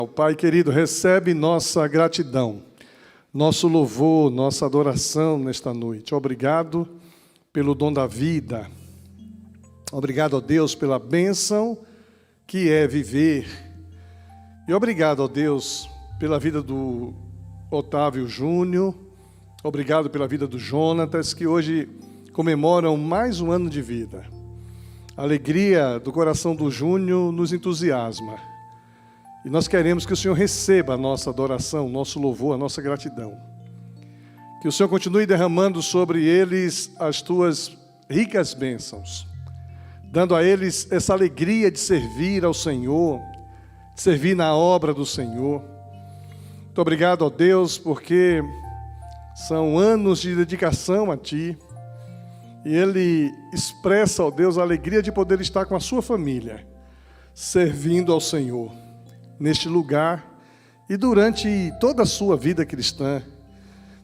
Pai querido, recebe nossa gratidão, nosso louvor, nossa adoração nesta noite. Obrigado pelo dom da vida. Obrigado, ó Deus, pela bênção que é viver. E obrigado, ó Deus, pela vida do Otávio Júnior. Obrigado pela vida do Jonatas, que hoje comemoram mais um ano de vida. A alegria do coração do Júnior nos entusiasma. E nós queremos que o Senhor receba a nossa adoração, nosso louvor, a nossa gratidão. Que o Senhor continue derramando sobre eles as tuas ricas bênçãos, dando a eles essa alegria de servir ao Senhor, de servir na obra do Senhor. Muito obrigado, ó Deus, porque são anos de dedicação a Ti. E Ele expressa, ó Deus, a alegria de poder estar com a sua família, servindo ao Senhor neste lugar e durante toda a sua vida cristã.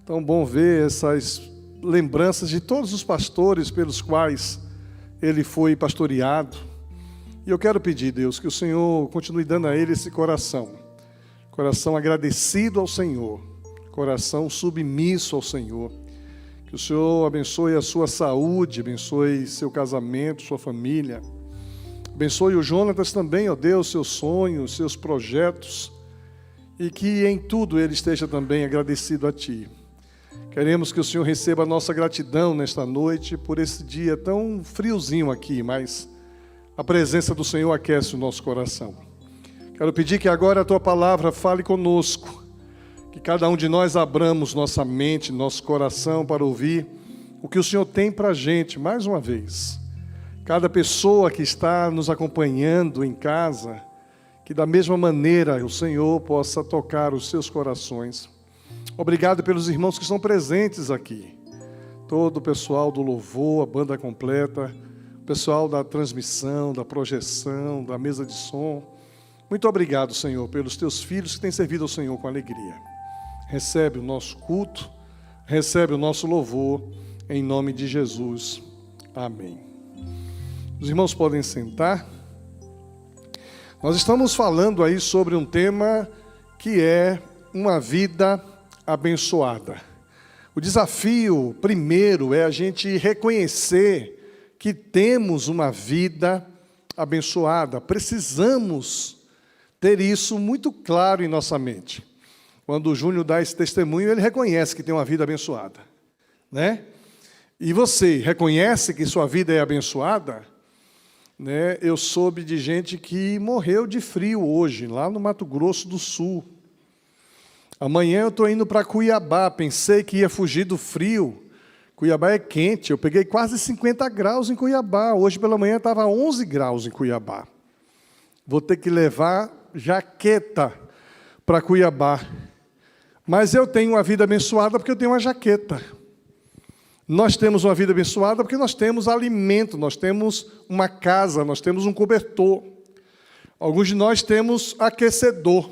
Tão bom ver essas lembranças de todos os pastores pelos quais ele foi pastoreado. E eu quero pedir, Deus, que o Senhor continue dando a ele esse coração agradecido ao Senhor, coração submisso ao Senhor. Que o Senhor abençoe a sua saúde, abençoe seu casamento, sua família. Abençoe o Jonatas também, ó Deus, seus sonhos, seus projetos, e que em tudo ele esteja também agradecido a Ti. Queremos que o Senhor receba a nossa gratidão nesta noite por esse dia tão friozinho aqui, mas a presença do Senhor aquece o nosso coração. Quero pedir que agora a Tua palavra fale conosco, que cada um de nós abramos nossa mente, nosso coração para ouvir o que o Senhor tem para a gente, mais uma vez. Cada pessoa que está nos acompanhando em casa, que da mesma maneira o Senhor possa tocar os seus corações. Obrigado pelos irmãos que estão presentes aqui. Todo o pessoal do louvor, a banda completa, o pessoal da transmissão, da projeção, da mesa de som. Muito obrigado, Senhor, pelos Teus filhos que têm servido ao Senhor com alegria. Recebe o nosso culto, recebe o nosso louvor, em nome de Jesus. Amém. Os irmãos podem sentar. Nós estamos falando aí sobre um tema que é uma vida abençoada. O desafio primeiro é a gente reconhecer que temos uma vida abençoada. Precisamos ter isso muito claro em nossa mente. Quando o Júnior dá esse testemunho, ele reconhece que tem uma vida abençoada, né? E você reconhece que sua vida é abençoada? Né? Eu soube de gente que morreu de frio hoje, lá no Mato Grosso do Sul. Amanhã eu estou indo para Cuiabá, pensei que ia fugir do frio. Cuiabá é quente, eu peguei quase 50 graus em Cuiabá. Hoje pela manhã estava 11 graus em Cuiabá. Vou ter que levar jaqueta para Cuiabá. Mas eu tenho uma vida abençoada porque eu tenho uma jaqueta. Nós temos uma vida abençoada porque nós temos alimento, nós temos uma casa, nós temos um cobertor. Alguns de nós temos aquecedor.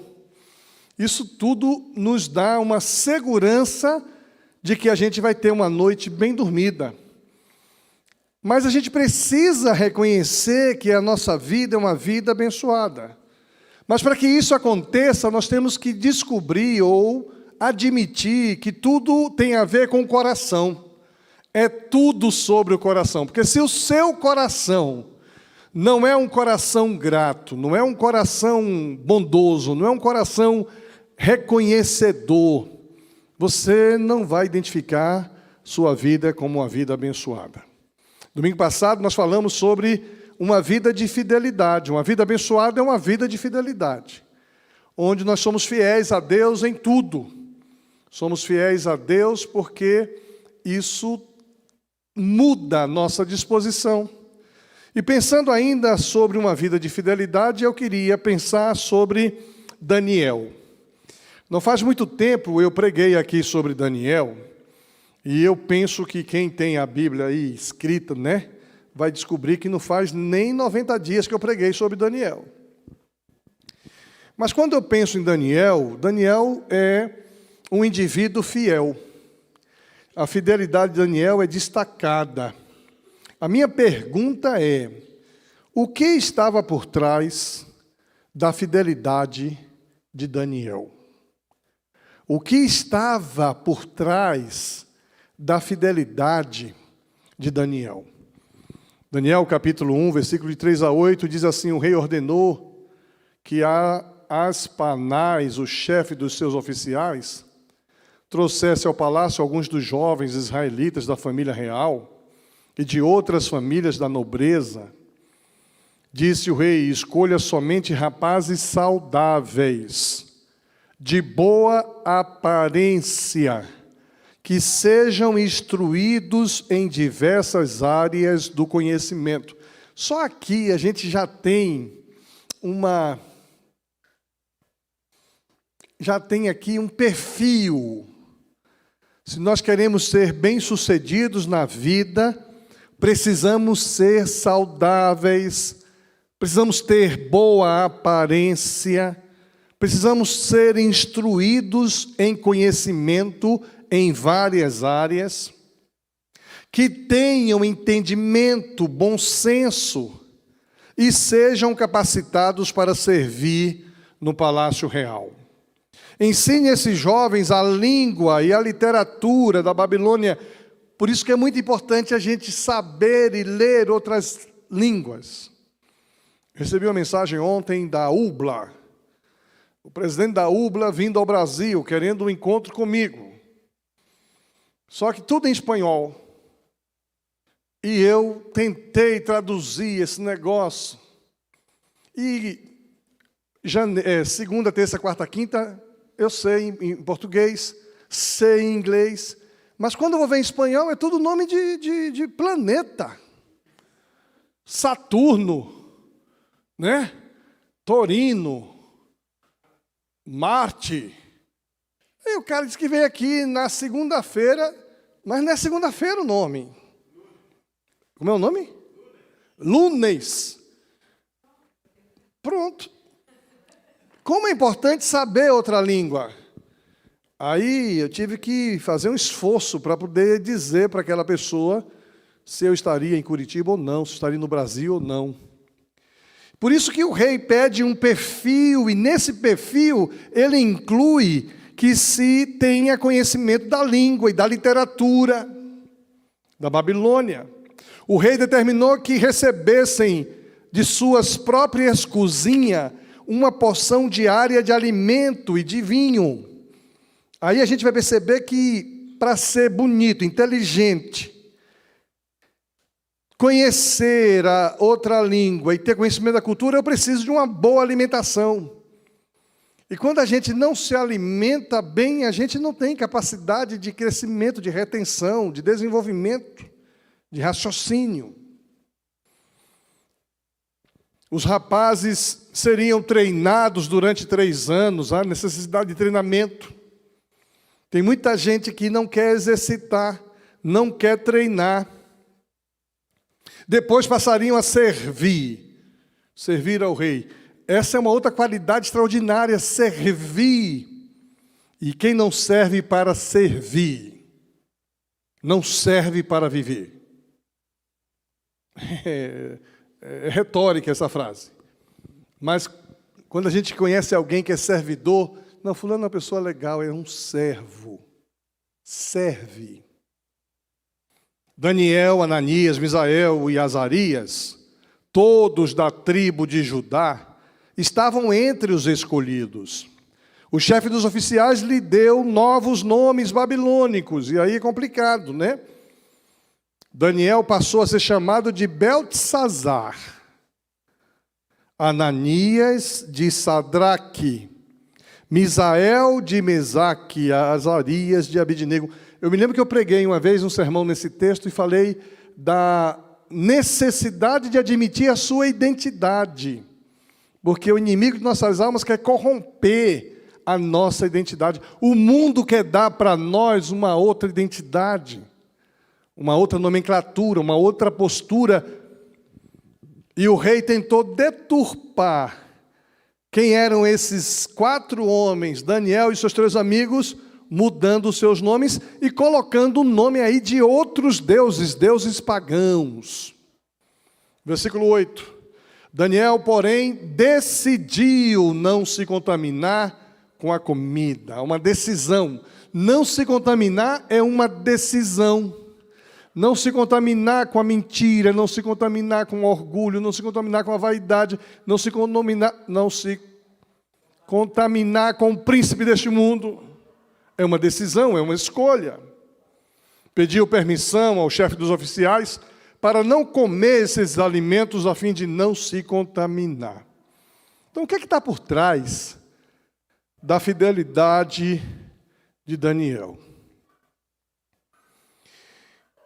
Isso tudo nos dá uma segurança de que a gente vai ter uma noite bem dormida. Mas a gente precisa reconhecer que a nossa vida é uma vida abençoada. Mas para que isso aconteça, nós temos que descobrir ou admitir que tudo tem a ver com o coração. É tudo sobre o coração, porque se o seu coração não é um coração grato, não é um coração bondoso, não é um coração reconhecedor, você não vai identificar sua vida como uma vida abençoada. Domingo passado nós falamos sobre uma vida de fidelidade. Uma vida abençoada é uma vida de fidelidade, onde nós somos fiéis a Deus em tudo. Somos fiéis a Deus porque isso muda a nossa disposição. E pensando ainda sobre uma vida de fidelidade, eu queria pensar sobre Daniel. Não faz muito tempo eu preguei aqui sobre Daniel, e eu penso que quem tem a Bíblia aí escrita, né, vai descobrir que não faz nem 90 dias que eu preguei sobre Daniel. Mas quando eu penso em Daniel, Daniel é um indivíduo fiel. A fidelidade de Daniel é destacada. A minha pergunta é: o que estava por trás da fidelidade de Daniel. O que estava por trás da fidelidade de Daniel? Daniel, capítulo 1, versículo de 3 a 8, diz assim: o rei ordenou que Aspanais, o chefe dos seus oficiais, trouxesse ao palácio alguns dos jovens israelitas da família real e de outras famílias da nobreza. Disse o rei: escolha somente rapazes saudáveis, de boa aparência, que sejam instruídos em diversas áreas do conhecimento. Só aqui a gente já tem aqui um perfil. Se nós queremos ser bem-sucedidos na vida, precisamos ser saudáveis, precisamos ter boa aparência, precisamos ser instruídos em conhecimento em várias áreas, que tenham entendimento, bom senso e sejam capacitados para servir no palácio real. Ensine esses jovens a língua e a literatura da Babilônia. Por isso que é muito importante a gente saber e ler outras línguas. Recebi uma mensagem ontem da UBLA, o presidente da UBLA vindo ao Brasil, querendo um encontro comigo. Só que tudo em espanhol. E eu tentei traduzir esse negócio. E segunda, terça, quarta, quinta, eu sei em português, sei em inglês. Mas quando eu vou ver em espanhol, é tudo nome de planeta. Saturno, né? Torino, Marte. E o cara disse que veio aqui na segunda-feira, mas não é segunda-feira o nome. Como é o nome? Lunes. Pronto. Como é importante saber outra língua. Aí eu tive que fazer um esforço para poder dizer para aquela pessoa se eu estaria em Curitiba ou não, se estaria no Brasil ou não. Por isso que o rei pede um perfil, e nesse perfil ele inclui que se tenha conhecimento da língua e da literatura da Babilônia. O rei determinou que recebessem de suas próprias cozinhas uma porção diária de alimento e de vinho. Aí a gente vai perceber que para ser bonito, inteligente, conhecer a outra língua e ter conhecimento da cultura, eu preciso de uma boa alimentação. E quando a gente não se alimenta bem, a gente não tem capacidade de crescimento, de retenção, de desenvolvimento, de raciocínio. Os rapazes seriam treinados durante 3 anos, há necessidade de treinamento. Tem muita gente que não quer exercitar, não quer treinar. Depois passariam a servir ao rei. Essa é uma outra qualidade extraordinária, servir. E quem não serve para servir, não serve para viver. É retórica essa frase. Mas quando a gente conhece alguém que é servidor, não, fulano é uma pessoa legal, é um servo. Serve. Daniel, Ananias, Misael e Azarias, todos da tribo de Judá, estavam entre os escolhidos. O chefe dos oficiais lhe deu novos nomes babilônicos, e aí é complicado, né? Daniel passou a ser chamado de Beltesazar, Ananias de Sadraque, Misael de Mesaque, Azarias de Abidnego. Eu me lembro que eu preguei uma vez um sermão nesse texto e falei da necessidade de admitir a sua identidade, porque o inimigo de nossas almas quer corromper a nossa identidade. O mundo quer dar para nós uma outra identidade, uma outra nomenclatura, uma outra postura. E o rei tentou deturpar quem eram esses 4 homens, Daniel e seus 3 amigos, mudando os seus nomes e colocando o nome aí de outros deuses pagãos. Versículo 8. Daniel, porém, decidiu não se contaminar com a comida, uma decisão. Não se contaminar é uma decisão. Não se contaminar com a mentira, não se contaminar com o orgulho, não se contaminar com a vaidade, não se contaminar com o príncipe deste mundo. É uma decisão, é uma escolha. Pediu permissão ao chefe dos oficiais para não comer esses alimentos a fim de não se contaminar. Então, o que está por trás da fidelidade de Daniel?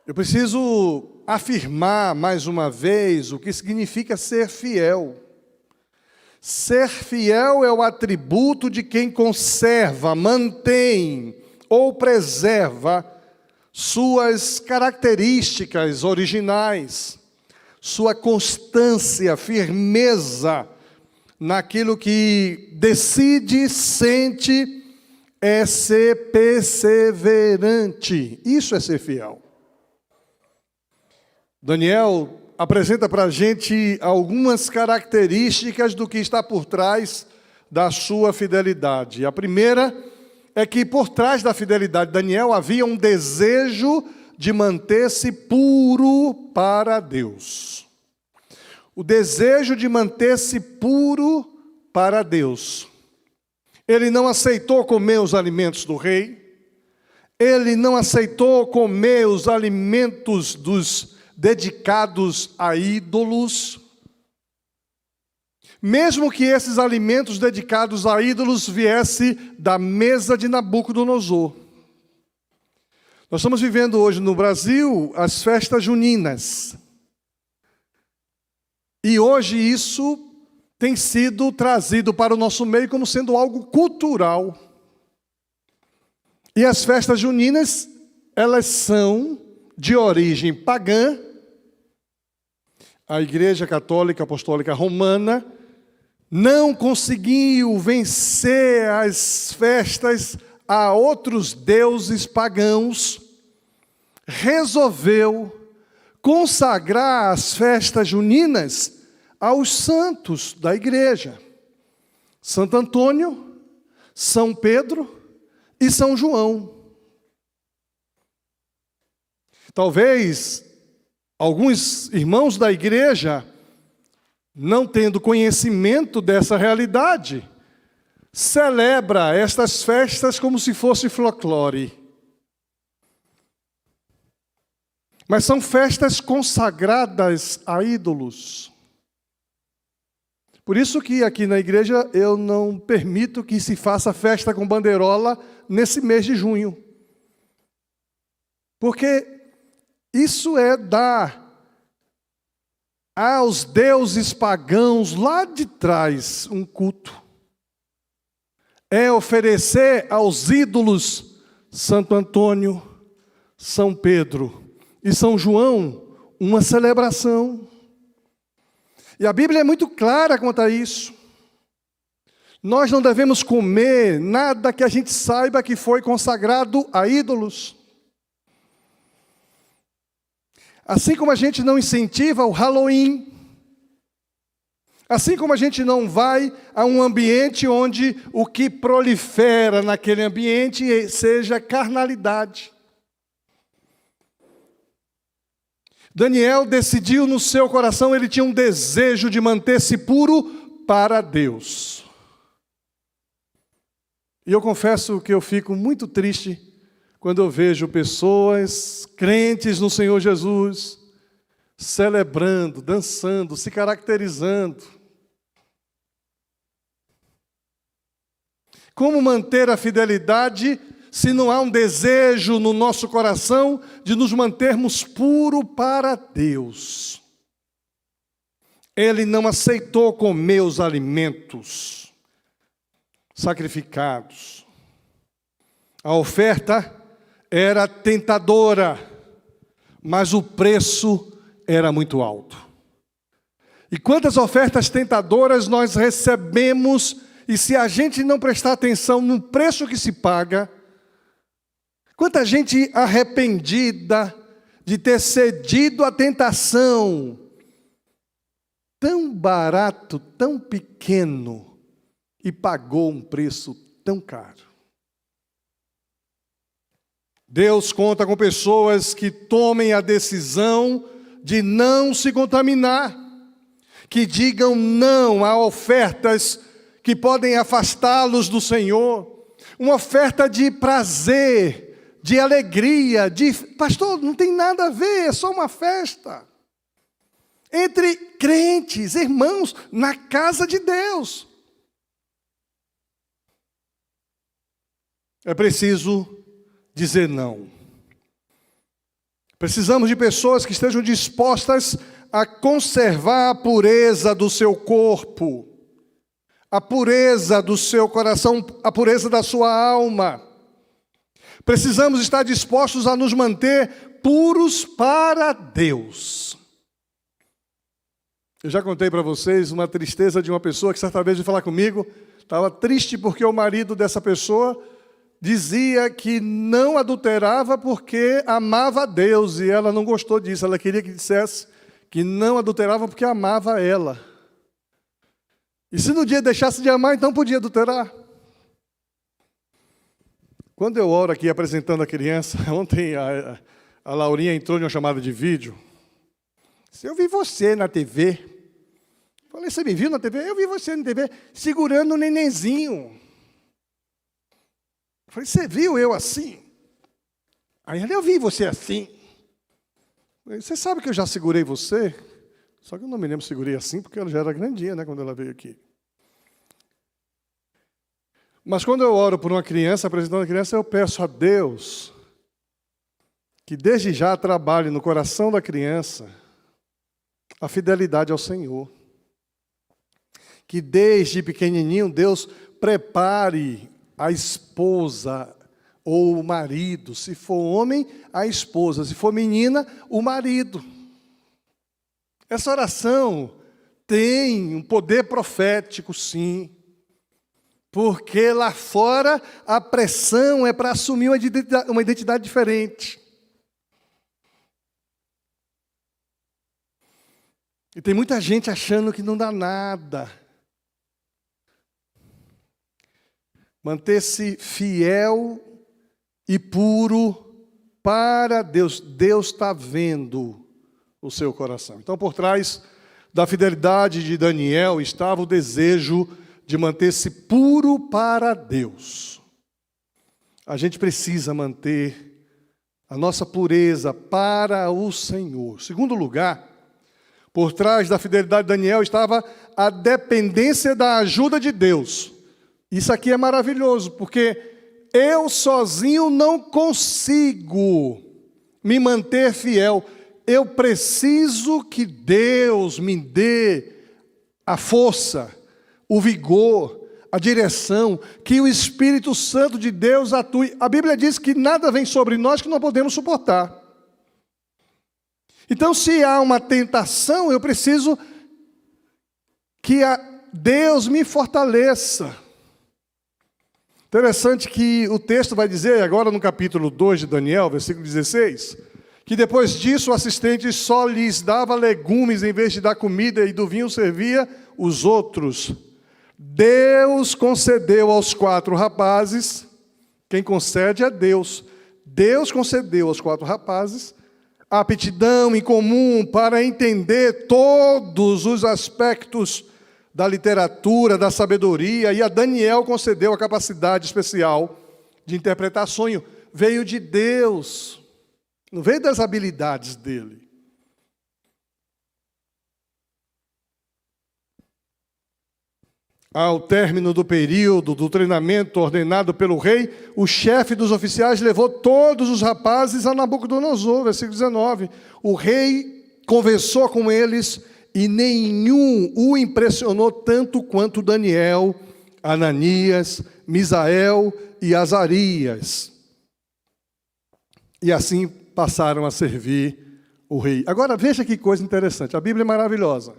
Eu preciso afirmar mais uma vez o que significa ser fiel. Ser fiel é o atributo de quem conserva, mantém ou preserva suas características originais, sua constância, firmeza naquilo que decide, sente, é ser perseverante. Isso é ser fiel. Daniel apresenta para a gente algumas características do que está por trás da sua fidelidade. A primeira é que por trás da fidelidade de Daniel havia um desejo de manter-se puro para Deus. O desejo de manter-se puro para Deus. Ele não aceitou comer os alimentos do rei. Ele não aceitou comer os alimentos dos dedicados a ídolos. Mesmo que esses alimentos dedicados a ídolos viessem da mesa de Nabucodonosor. Nós estamos vivendo hoje no Brasil as festas juninas. E hoje isso tem sido trazido para o nosso meio como sendo algo cultural. E as festas juninas, elas são de origem pagã. A Igreja Católica Apostólica Romana não conseguiu vencer as festas a outros deuses pagãos, resolveu consagrar as festas juninas aos santos da igreja. Santo Antônio, São Pedro e São João. Talvez alguns irmãos da igreja, não tendo conhecimento dessa realidade, celebra estas festas como se fosse folclore. Mas são festas consagradas a ídolos. Por isso que aqui na igreja eu não permito que se faça festa com bandeirola nesse mês de junho. Porque isso é dar aos deuses pagãos lá de trás um culto. É oferecer aos ídolos Santo Antônio, São Pedro e São João uma celebração. E a Bíblia é muito clara quanto a isso. Nós não devemos comer nada que a gente saiba que foi consagrado a ídolos. Assim como a gente não incentiva o Halloween, assim como a gente não vai a um ambiente onde o que prolifera naquele ambiente seja carnalidade. Daniel decidiu no seu coração, ele tinha um desejo de manter-se puro para Deus. E eu confesso que eu fico muito triste quando eu vejo pessoas crentes no Senhor Jesus, celebrando, dançando, se caracterizando. Como manter a fidelidade se não há um desejo no nosso coração de nos mantermos puros para Deus? Ele não aceitou comer os alimentos sacrificados. A oferta era tentadora, mas o preço era muito alto. E quantas ofertas tentadoras nós recebemos, e se a gente não prestar atenção no preço que se paga, quanta gente arrependida de ter cedido à tentação, tão barato, tão pequeno, e pagou um preço tão caro. Deus conta com pessoas que tomem a decisão de não se contaminar, que digam não a ofertas que podem afastá-los do Senhor, uma oferta de prazer, de alegria, pastor, não tem nada a ver, é só uma festa. Entre crentes, irmãos, na casa de Deus. É preciso dizer não. Precisamos de pessoas que estejam dispostas a conservar a pureza do seu corpo, a pureza do seu coração, a pureza da sua alma. Precisamos estar dispostos a nos manter puros para Deus. Eu já contei para vocês uma tristeza de uma pessoa que certa vez veio falar comigo, estava triste porque o marido dessa pessoa dizia que não adulterava porque amava a Deus, e ela não gostou disso, ela queria que dissesse que não adulterava porque amava ela. E se no dia deixasse de amar, então podia adulterar. Quando eu oro aqui apresentando a criança, ontem a Laurinha entrou em uma chamada de vídeo. Se eu vi você na TV, falei, você me viu na TV? Eu vi você na TV segurando o nenenzinho. Eu falei, você viu eu assim? Aí eu vi você assim. Eu falei, você sabe que eu já segurei você? Só que eu não me lembro se segurei assim, porque ela já era grandinha, né, quando ela veio aqui. Mas quando eu oro por uma criança, apresentando a criança, eu peço a Deus que desde já trabalhe no coração da criança a fidelidade ao Senhor. Que desde pequenininho Deus prepare a esposa ou o marido. Se for homem, a esposa. Se for menina, o marido. Essa oração tem um poder profético, sim. Porque lá fora a pressão é para assumir uma identidade diferente. E tem muita gente achando que não dá nada. Manter-se fiel e puro para Deus. Deus está vendo o seu coração. Então, por trás da fidelidade de Daniel estava o desejo de manter-se puro para Deus. A gente precisa manter a nossa pureza para o Senhor. Segundo lugar, por trás da fidelidade de Daniel estava a dependência da ajuda de Deus. Isso aqui é maravilhoso, porque eu sozinho não consigo me manter fiel. Eu preciso que Deus me dê a força, o vigor, a direção, que o Espírito Santo de Deus atue. A Bíblia diz que nada vem sobre nós que não podemos suportar. Então, se há uma tentação, eu preciso que Deus me fortaleça. Interessante que o texto vai dizer, agora no capítulo 2 de Daniel, versículo 16, que depois disso o assistente só lhes dava legumes em vez de dar comida, e do vinho servia os outros. Deus concedeu aos 4 rapazes, quem concede é Deus. Deus concedeu aos 4 rapazes a aptidão em comum para entender todos os aspectos da literatura, da sabedoria, e a Daniel concedeu a capacidade especial de interpretar sonho. Veio de Deus, não veio das habilidades dele. Ao término do período do treinamento ordenado pelo rei, o chefe dos oficiais levou todos os rapazes a Nabucodonosor, versículo 19. O rei conversou com eles e nenhum o impressionou tanto quanto Daniel, Ananias, Misael e Azarias. E assim passaram a servir o rei. Agora veja que coisa interessante, a Bíblia é maravilhosa.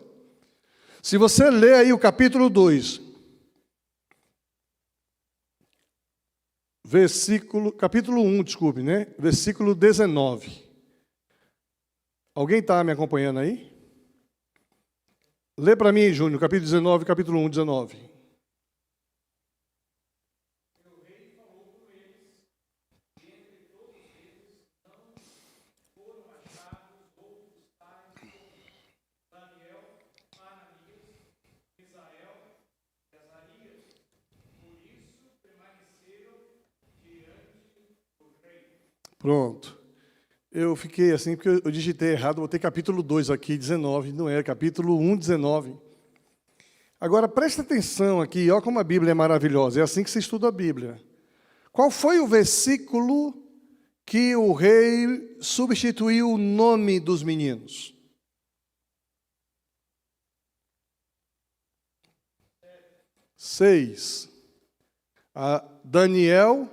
Se você ler aí o capítulo 2, capítulo 1, desculpe, né? Versículo 19. Alguém está me acompanhando aí? Lê para mim, Júnior, capítulo 19, capítulo 1, 19. Pronto. Eu fiquei assim, porque eu digitei errado, botei capítulo 2 aqui, 19, não é, capítulo 1, 19. Agora, presta atenção aqui, olha como a Bíblia é maravilhosa, é assim que se estuda a Bíblia. Qual foi o versículo que o rei substituiu o nome dos meninos? 6. Daniel,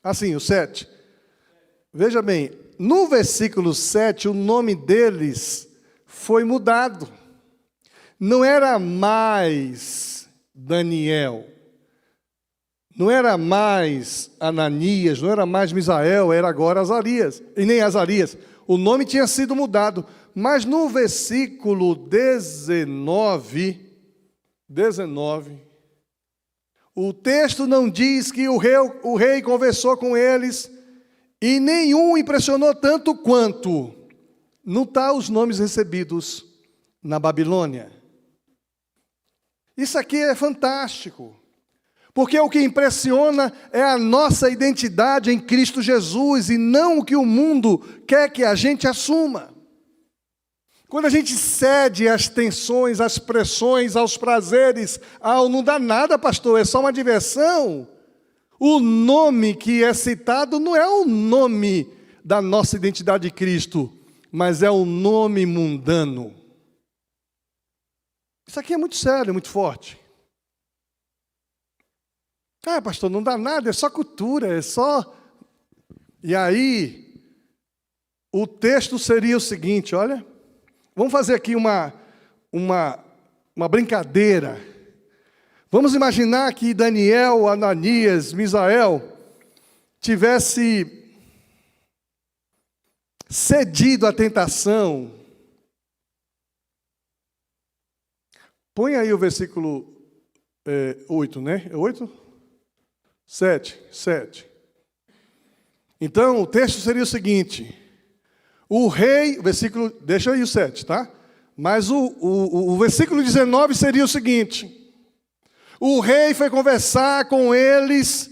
assim, o 7. Veja bem, no versículo 7, o nome deles foi mudado. Não era mais Daniel, não era mais Ananias, não era mais Misael, era agora Azarias, e nem Azarias. O nome tinha sido mudado, mas no versículo 19, o texto não diz que o rei conversou com eles e nenhum impressionou tanto quanto. Não está os nomes recebidos na Babilônia. Isso aqui é fantástico, porque o que impressiona é a nossa identidade em Cristo Jesus e não o que o mundo quer que a gente assuma. Quando a gente cede às tensões, às pressões, aos prazeres, não dá nada, pastor, é só uma diversão. O nome que é citado não é o nome da nossa identidade de Cristo, mas é o nome mundano. Isso aqui é muito sério, muito forte. Pastor, não dá nada, é só cultura, é só... E aí, o texto seria o seguinte, olha... Vamos fazer aqui uma brincadeira. Vamos imaginar que Daniel, Ananias, Misael tivesse cedido à tentação. Põe aí o versículo 8, né? É 8? 7. Então, o texto seria o seguinte... O rei, versículo, deixa aí o 7, tá? Mas o versículo 19 seria o seguinte: o rei foi conversar com eles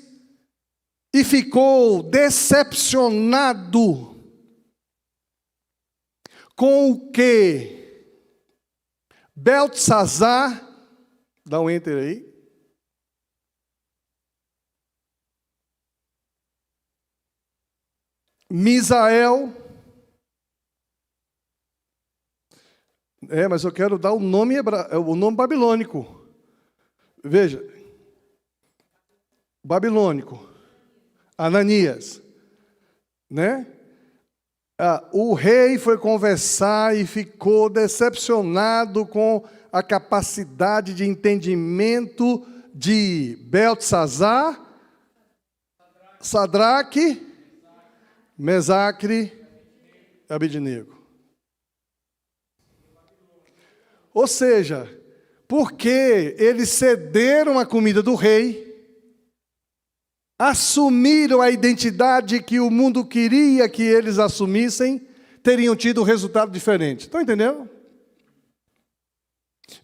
e ficou decepcionado com o que Beltesazar, dá um enter aí, Misael, mas eu quero dar o nome babilônico. Veja. Babilônico. Ananias. Né? O rei foi conversar e ficou decepcionado com a capacidade de entendimento de Beltesazar, Sadraque, Mesaque e Abednego. Ou seja, porque eles cederam a comida do rei, assumiram a identidade que o mundo queria que eles assumissem, teriam tido um resultado diferente. Estão entendendo?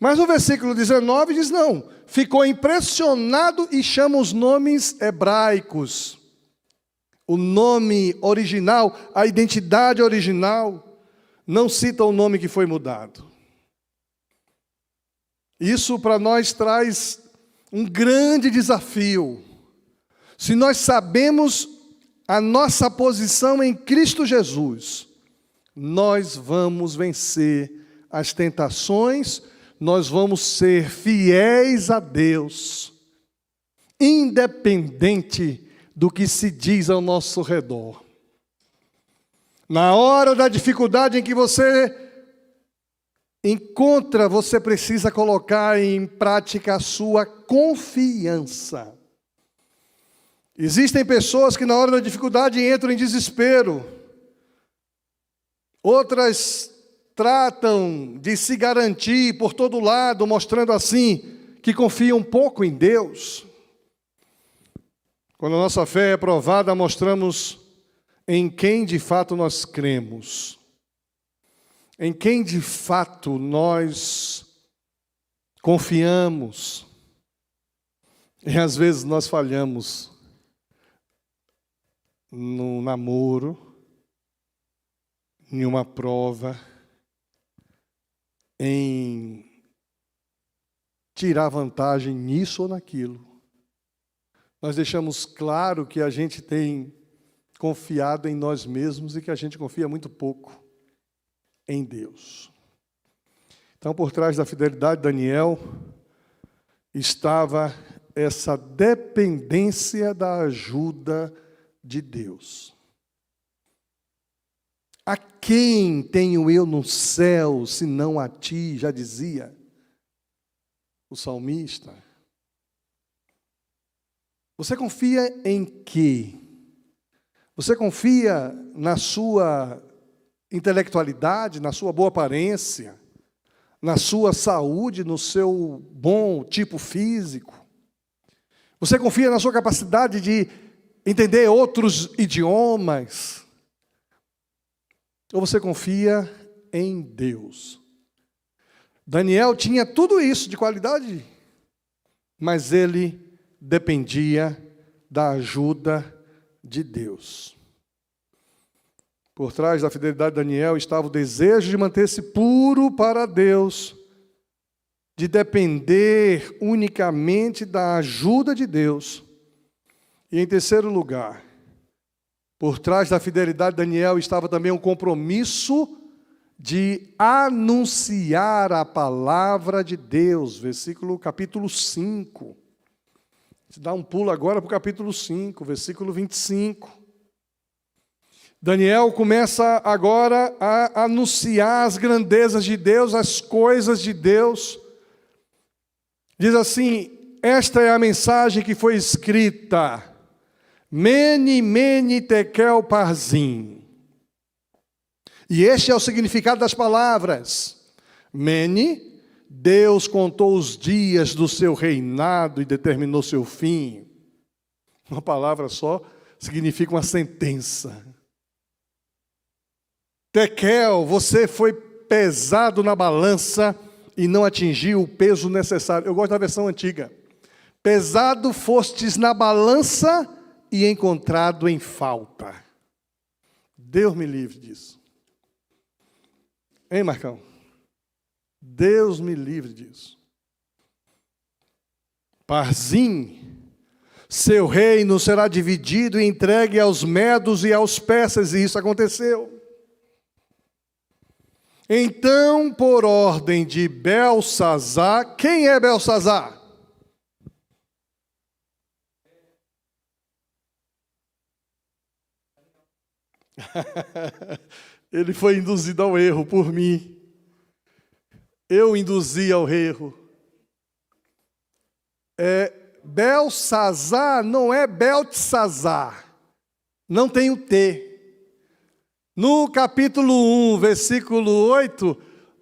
Mas o versículo 19 diz não, ficou impressionado e chama os nomes hebraicos. O nome original, a identidade original, não cita o nome que foi mudado. Isso para nós traz um grande desafio. Se nós sabemos a nossa posição em Cristo Jesus, nós vamos vencer as tentações, nós vamos ser fiéis a Deus, independente do que se diz ao nosso redor. Na hora da dificuldade em que você encontra, você precisa colocar em prática a sua confiança. Existem pessoas que na hora da dificuldade entram em desespero. Outras tratam de se garantir por todo lado, mostrando assim que confiam um pouco em Deus. Quando a nossa fé é provada, mostramos em quem de fato nós cremos. Em quem de fato nós confiamos. E às vezes nós falhamos no namoro, em uma prova, em tirar vantagem nisso ou naquilo. Nós deixamos claro que a gente tem confiado em nós mesmos e que a gente confia muito pouco em Deus. Então, por trás da fidelidade de Daniel, estava essa dependência da ajuda de Deus. A quem tenho eu no céu, senão a ti, já dizia o salmista. Você confia em quê? Você confia na sua intelectualidade, na sua boa aparência, na sua saúde, no seu bom tipo físico? Você confia na sua capacidade de entender outros idiomas? Ou você confia em Deus? Daniel tinha tudo isso de qualidade, mas ele dependia da ajuda de Deus. Por trás da fidelidade de Daniel estava o desejo de manter-se puro para Deus, de depender unicamente da ajuda de Deus. E em terceiro lugar, por trás da fidelidade de Daniel estava também um compromisso de anunciar a palavra de Deus. Capítulo 5. Dá um pulo agora para o capítulo 5, versículo 25. Daniel começa agora a anunciar as grandezas de Deus, as coisas de Deus. Diz assim: esta é a mensagem que foi escrita. Mene, mene, tekel, parzim. E este é o significado das palavras. Mene, Deus contou os dias do seu reinado e determinou seu fim. Uma palavra só significa uma sentença. Tekel, você foi pesado na balança e não atingiu o peso necessário. Eu gosto da versão antiga. Pesado fostes na balança e encontrado em falta. Deus me livre disso. Hein, Marcão? Deus me livre disso. Parzim, seu reino será dividido e entregue aos medos e aos persas, e isso aconteceu. Então, por ordem de Belsazar, quem é Belsazar? Ele foi induzido ao erro por mim. Eu induzi ao erro. Belsazar não é Beltesazar. Não tem o T. No capítulo 1, versículo 8,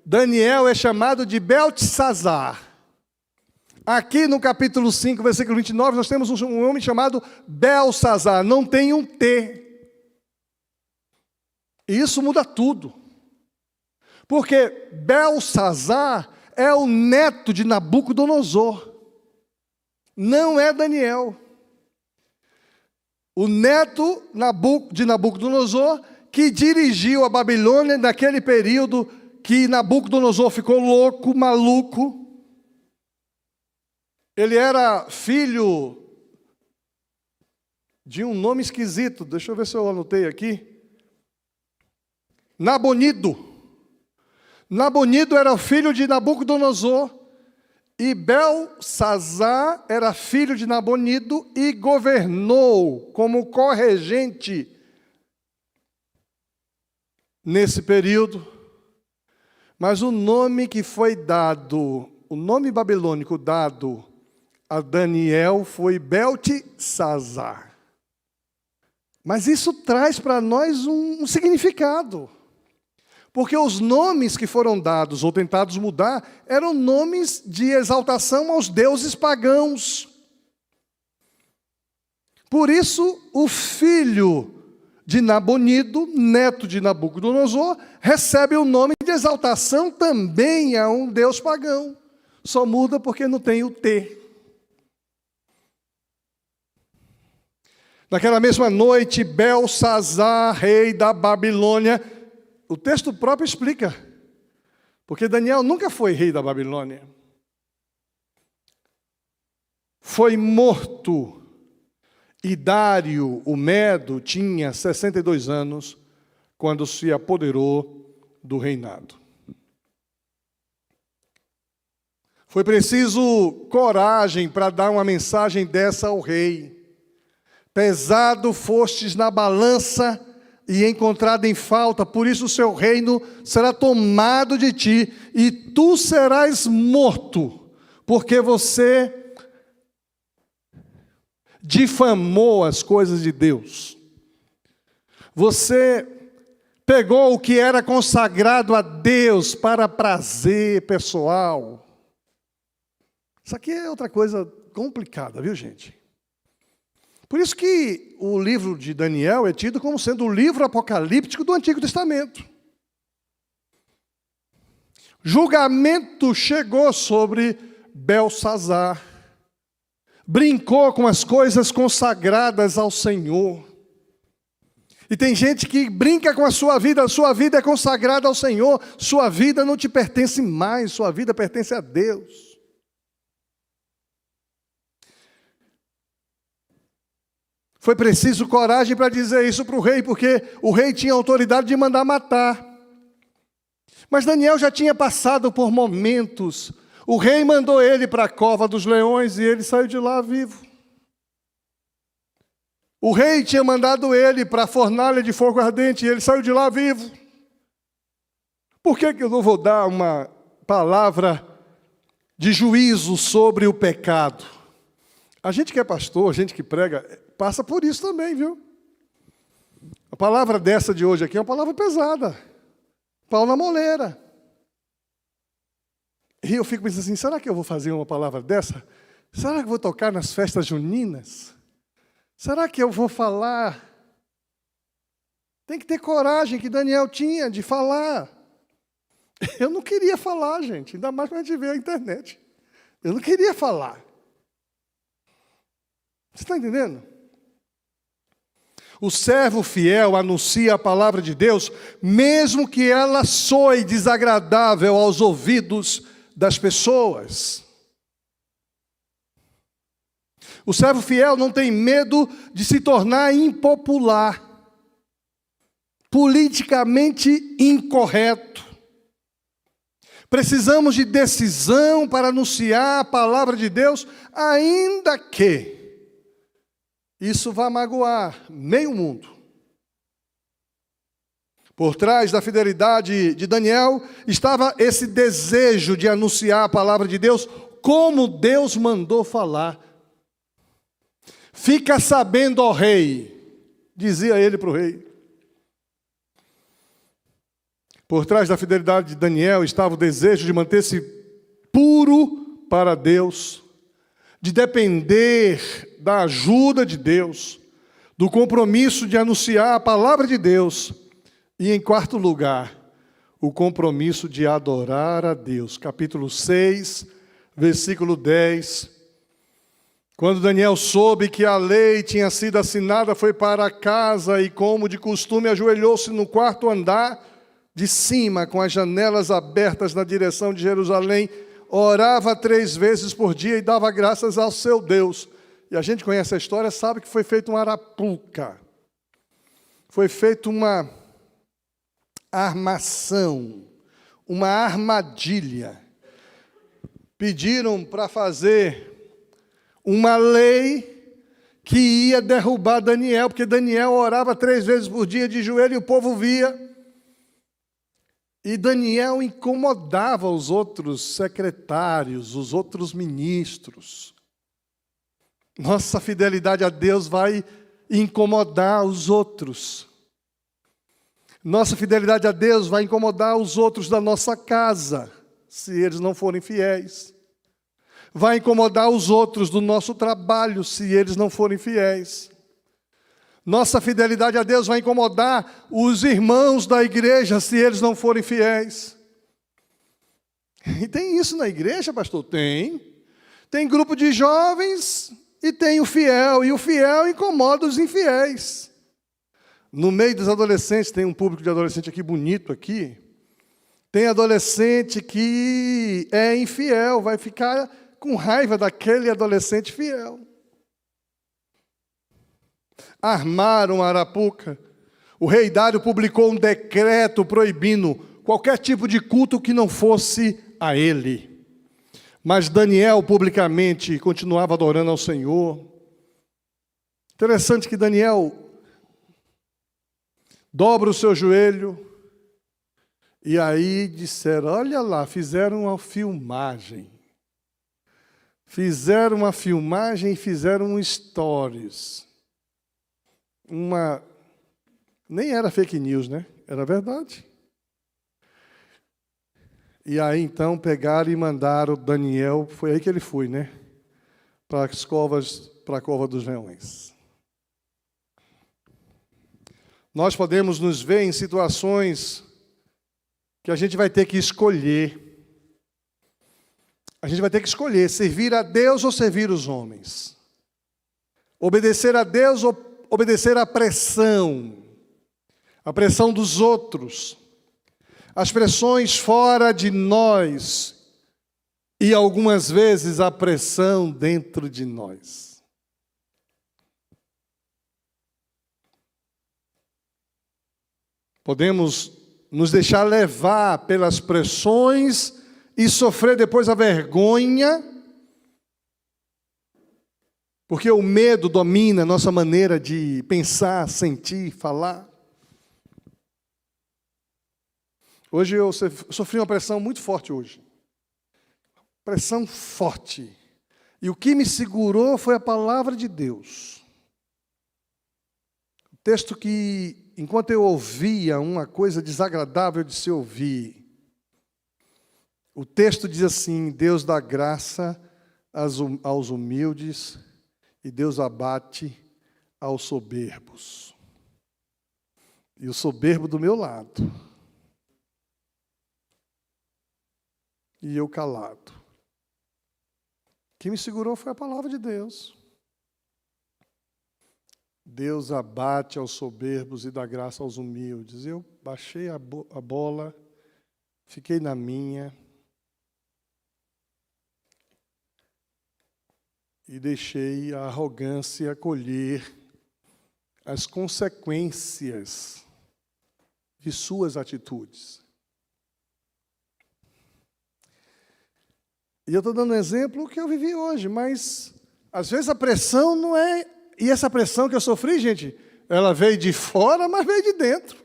Daniel é chamado de Beltesazar. Aqui no capítulo 5, versículo 29, nós temos um homem chamado Belsazar. Não tem um T. E isso muda tudo. Porque Belsazar é o neto de Nabucodonosor. Não é Daniel. O neto de Nabucodonosor, que dirigiu a Babilônia naquele período que Nabucodonosor ficou louco, maluco. Ele era filho de um nome esquisito. Deixa eu ver se eu anotei aqui. Nabonido. Nabonido era filho de Nabucodonosor, e Belsazar era filho de Nabonido e governou como corregente nesse período. Mas o nome que foi dado, o nome babilônico dado a Daniel foi Beltesazar. Mas isso traz para nós um significado. Porque os nomes que foram dados ou tentados mudar eram nomes de exaltação aos deuses pagãos. Por isso, o filho de Nabonido, neto de Nabucodonosor, recebe o nome de exaltação também a um deus pagão. Só muda porque não tem o T. Naquela mesma noite, Belsazar, rei da Babilônia, o texto próprio explica, porque Daniel nunca foi rei da Babilônia. Foi morto, e Dário, o Medo, tinha 62 anos, quando se apoderou do reinado. Foi preciso coragem para dar uma mensagem dessa ao rei. Pesado fostes na balança e encontrado em falta, por isso o seu reino será tomado de ti, e tu serás morto, porque você difamou as coisas de Deus. Você pegou o que era consagrado a Deus para prazer pessoal. Isso aqui é outra coisa complicada, viu, gente? Por isso que o livro de Daniel é tido como sendo o livro apocalíptico do Antigo Testamento. Julgamento chegou sobre Belsazar. Brincou com as coisas consagradas ao Senhor. E tem gente que brinca com a sua vida é consagrada ao Senhor, sua vida não te pertence mais, sua vida pertence a Deus. Foi preciso coragem para dizer isso para o rei, porque o rei tinha autoridade de mandar matar. Mas Daniel já tinha passado por momentos. O rei mandou ele para a cova dos leões e ele saiu de lá vivo. O rei tinha mandado ele para a fornalha de fogo ardente e ele saiu de lá vivo. Por que eu não vou dar uma palavra de juízo sobre o pecado? A gente que é pastor, a gente que prega, passa por isso também, viu? A palavra dessa de hoje aqui é uma palavra pesada. Pau na moleira. E eu fico pensando assim, será que eu vou fazer uma palavra dessa? Será que eu vou tocar nas festas juninas? Será que eu vou falar? Tem que ter coragem que Daniel tinha de falar. Eu não queria falar, gente, ainda mais quando a gente vê a internet. Eu não queria falar. Você está entendendo? O servo fiel anuncia a palavra de Deus, mesmo que ela soe desagradável aos ouvidos das pessoas. O servo fiel não tem medo de se tornar impopular, politicamente incorreto. Precisamos de decisão para anunciar a palavra de Deus, ainda que isso vá magoar meio mundo. Por trás da fidelidade de Daniel estava esse desejo de anunciar a palavra de Deus como Deus mandou falar. Fica sabendo, ó rei, dizia ele para o rei. Por trás da fidelidade de Daniel estava o desejo de manter-se puro para Deus, de depender da ajuda de Deus, do compromisso de anunciar a palavra de Deus, e em quarto lugar, o compromisso de adorar a Deus. Capítulo 6, versículo 10. Quando Daniel soube que a lei tinha sido assinada, foi para casa e, como de costume, ajoelhou-se no quarto andar de cima, com as janelas abertas na direção de Jerusalém, orava 3 vezes por dia e dava graças ao seu Deus. E a gente conhece a história, sabe que foi feita uma arapuca. Foi feita uma armação, uma armadilha. Pediram para fazer uma lei que ia derrubar Daniel, porque Daniel orava 3 vezes por dia de joelho e o povo via. E Daniel incomodava os outros secretários, os outros ministros. Nossa fidelidade a Deus vai incomodar os outros. Nossa fidelidade a Deus vai incomodar os outros da nossa casa, se eles não forem fiéis. Vai incomodar os outros do nosso trabalho, se eles não forem fiéis. Nossa fidelidade a Deus vai incomodar os irmãos da igreja, se eles não forem fiéis. E tem isso na igreja, pastor? Tem. Tem grupo de jovens E tem o fiel, e o fiel incomoda os infiéis. No meio dos adolescentes, tem um público de adolescente aqui bonito aqui. Tem adolescente que é infiel, vai ficar com raiva daquele adolescente fiel. Armaram a arapuca. O rei Dário publicou um decreto proibindo qualquer tipo de culto que não fosse a ele. Mas Daniel publicamente continuava adorando ao Senhor. Interessante que Daniel dobra o seu joelho e aí disseram, olha lá, fizeram uma filmagem. Fizeram uma filmagem e fizeram um stories. Nem era fake news, né? Era verdade. E aí, então, pegaram e mandaram Daniel, foi aí que ele foi, né? Para a cova dos leões. Nós podemos nos ver em situações que a gente vai ter que escolher. A gente vai ter que escolher servir a Deus ou servir os homens. Obedecer a Deus ou obedecer à pressão. A pressão dos outros. As pressões fora de nós e algumas vezes a pressão dentro de nós. Podemos nos deixar levar pelas pressões e sofrer depois a vergonha, porque o medo domina a nossa maneira de pensar, sentir, falar. Hoje eu sofri uma pressão muito forte hoje. Pressão forte. E o que me segurou foi a palavra de Deus. O texto que, enquanto eu ouvia uma coisa desagradável de se ouvir, o texto diz assim, Deus dá graça aos humildes e Deus abate aos soberbos. E o soberbo do meu lado. E eu calado. O que me segurou foi a palavra de Deus. Deus abate aos soberbos e dá graça aos humildes. Eu baixei a bola, fiquei na minha e deixei a arrogância colher as consequências de suas atitudes. E eu estou dando um exemplo que eu vivi hoje, mas às vezes a pressão não é... E essa pressão que eu sofri, gente, ela veio de fora, mas veio de dentro.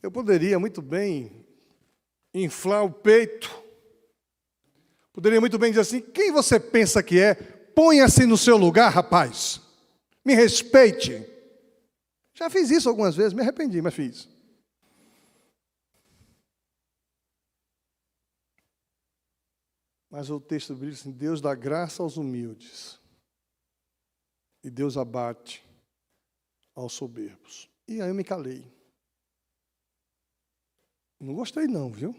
Eu poderia muito bem inflar o peito. Poderia muito bem dizer assim, quem você pensa que é? Ponha-se no seu lugar, rapaz. Me respeite. Já fiz isso algumas vezes, me arrependi, mas fiz. Mas o texto diz assim, Deus dá graça aos humildes e Deus abate aos soberbos. E aí eu me calei. Não gostei não, viu?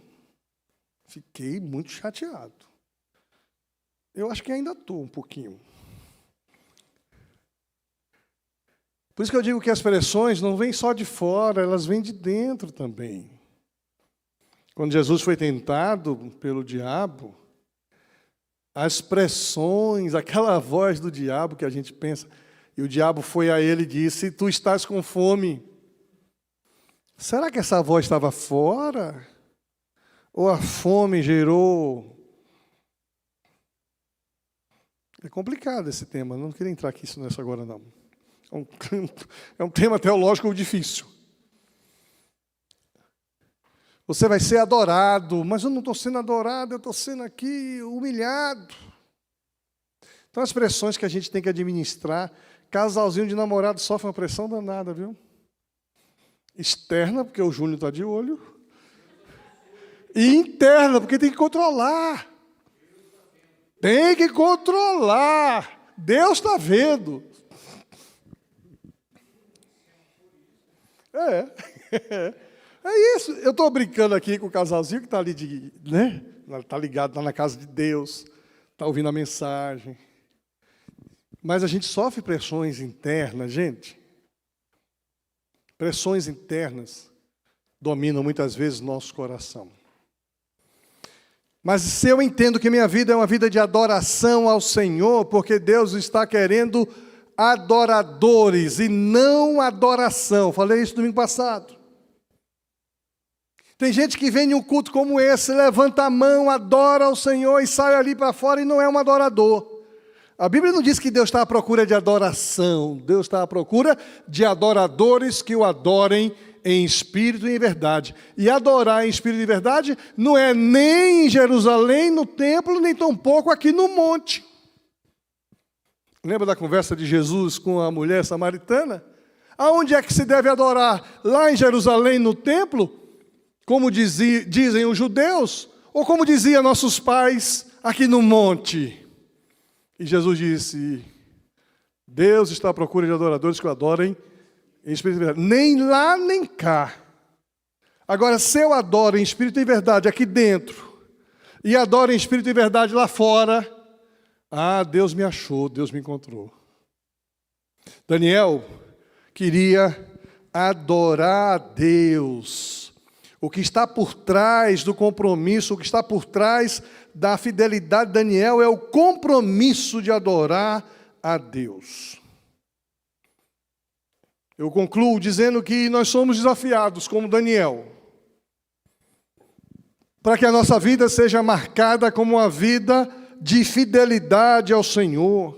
Fiquei muito chateado. Eu acho que ainda estou um pouquinho. Por isso que eu digo que as pressões não vêm só de fora, elas vêm de dentro também. Quando Jesus foi tentado pelo diabo, as pressões, aquela voz do diabo que a gente pensa, e o diabo foi a ele e disse, tu estás com fome. Será que essa voz estava fora? Ou a fome gerou? É complicado esse tema, não queria entrar aqui nisso agora não. É um tema teológico difícil. Você vai ser adorado, mas eu não estou sendo adorado, eu estou sendo aqui humilhado. Então, as pressões que a gente tem que administrar, casalzinho de namorado sofre uma pressão danada, viu? Externa, porque o Júnior está de olho, e interna, porque tem que controlar. Tem que controlar. Deus está vendo. É isso. Eu estou brincando aqui com o casalzinho que está ali, né? Está ligado, está na casa de Deus. está ouvindo a mensagem. Mas a gente sofre pressões internas, gente. Pressões internas dominam muitas vezes nosso coração. Mas se eu entendo que minha vida é uma vida de adoração ao Senhor, porque Deus está querendo adoradores e não adoração. Falei isso domingo passado. Tem gente que vem em um culto como esse, levanta a mão, adora ao Senhor e sai ali para fora e não é um adorador. A Bíblia não diz que Deus está à procura de adoração. Deus está à procura de adoradores que o adorem em espírito e em verdade. E adorar em espírito e verdade não é nem em Jerusalém, no templo, nem tampouco aqui no monte. Lembra da conversa de Jesus com a mulher samaritana? Aonde é que se deve adorar? Lá em Jerusalém, no templo? Como dizem os judeus? Ou como diziam nossos pais aqui no monte? E Jesus disse, Deus está à procura de adoradores que o adorem em espírito e verdade. Nem lá, nem cá. Agora, se eu adoro em espírito e verdade aqui dentro, e adoro em espírito e verdade lá fora, Deus me achou, Deus me encontrou. Daniel queria adorar a Deus. O que está por trás do compromisso, o que está por trás da fidelidade de Daniel é o compromisso de adorar a Deus. Eu concluo dizendo que nós somos desafiados, como Daniel, para que a nossa vida seja marcada como uma vida de fidelidade ao Senhor.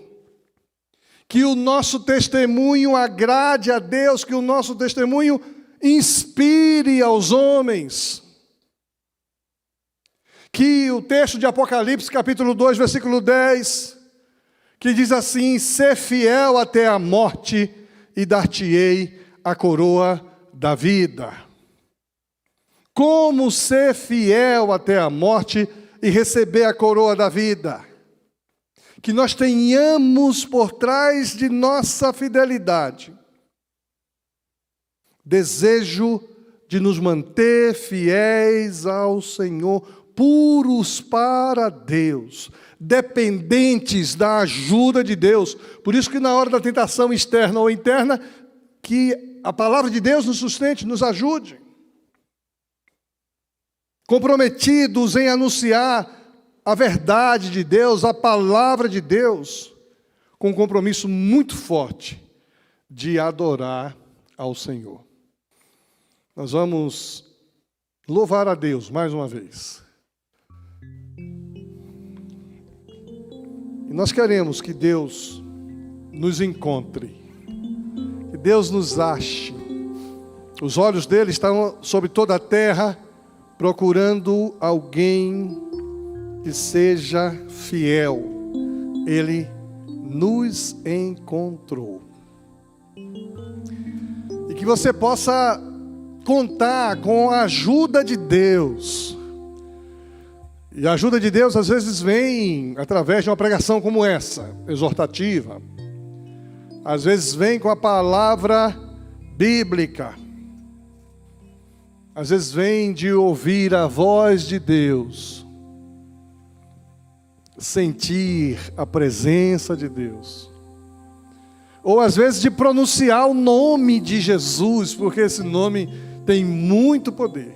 Que o nosso testemunho agrade a Deus, que o nosso testemunho inspire aos homens. Que o texto de Apocalipse, capítulo 2, versículo 10, que diz assim, sê fiel até a morte e dar-te-ei a coroa da vida. Como ser fiel até a morte e receber a coroa da vida? Que nós tenhamos por trás de nossa fidelidade desejo de nos manter fiéis ao Senhor, puros para Deus, dependentes da ajuda de Deus. Por isso que na hora da tentação externa ou interna, que a palavra de Deus nos sustente, nos ajude. Comprometidos em anunciar a verdade de Deus, a palavra de Deus, com um compromisso muito forte de adorar ao Senhor. Nós vamos louvar a Deus mais uma vez. E nós queremos que Deus nos encontre, que Deus nos ache. Os olhos dele estão sobre toda a terra, procurando alguém que seja fiel. Ele nos encontrou. E que você possa contar com a ajuda de Deus. E a ajuda de Deus às vezes vem através de uma pregação como essa, exortativa. Às vezes vem com a palavra bíblica. Às vezes vem de ouvir a voz de Deus. Sentir a presença de Deus. Ou às vezes de pronunciar o nome de Jesus, porque esse nome tem muito poder.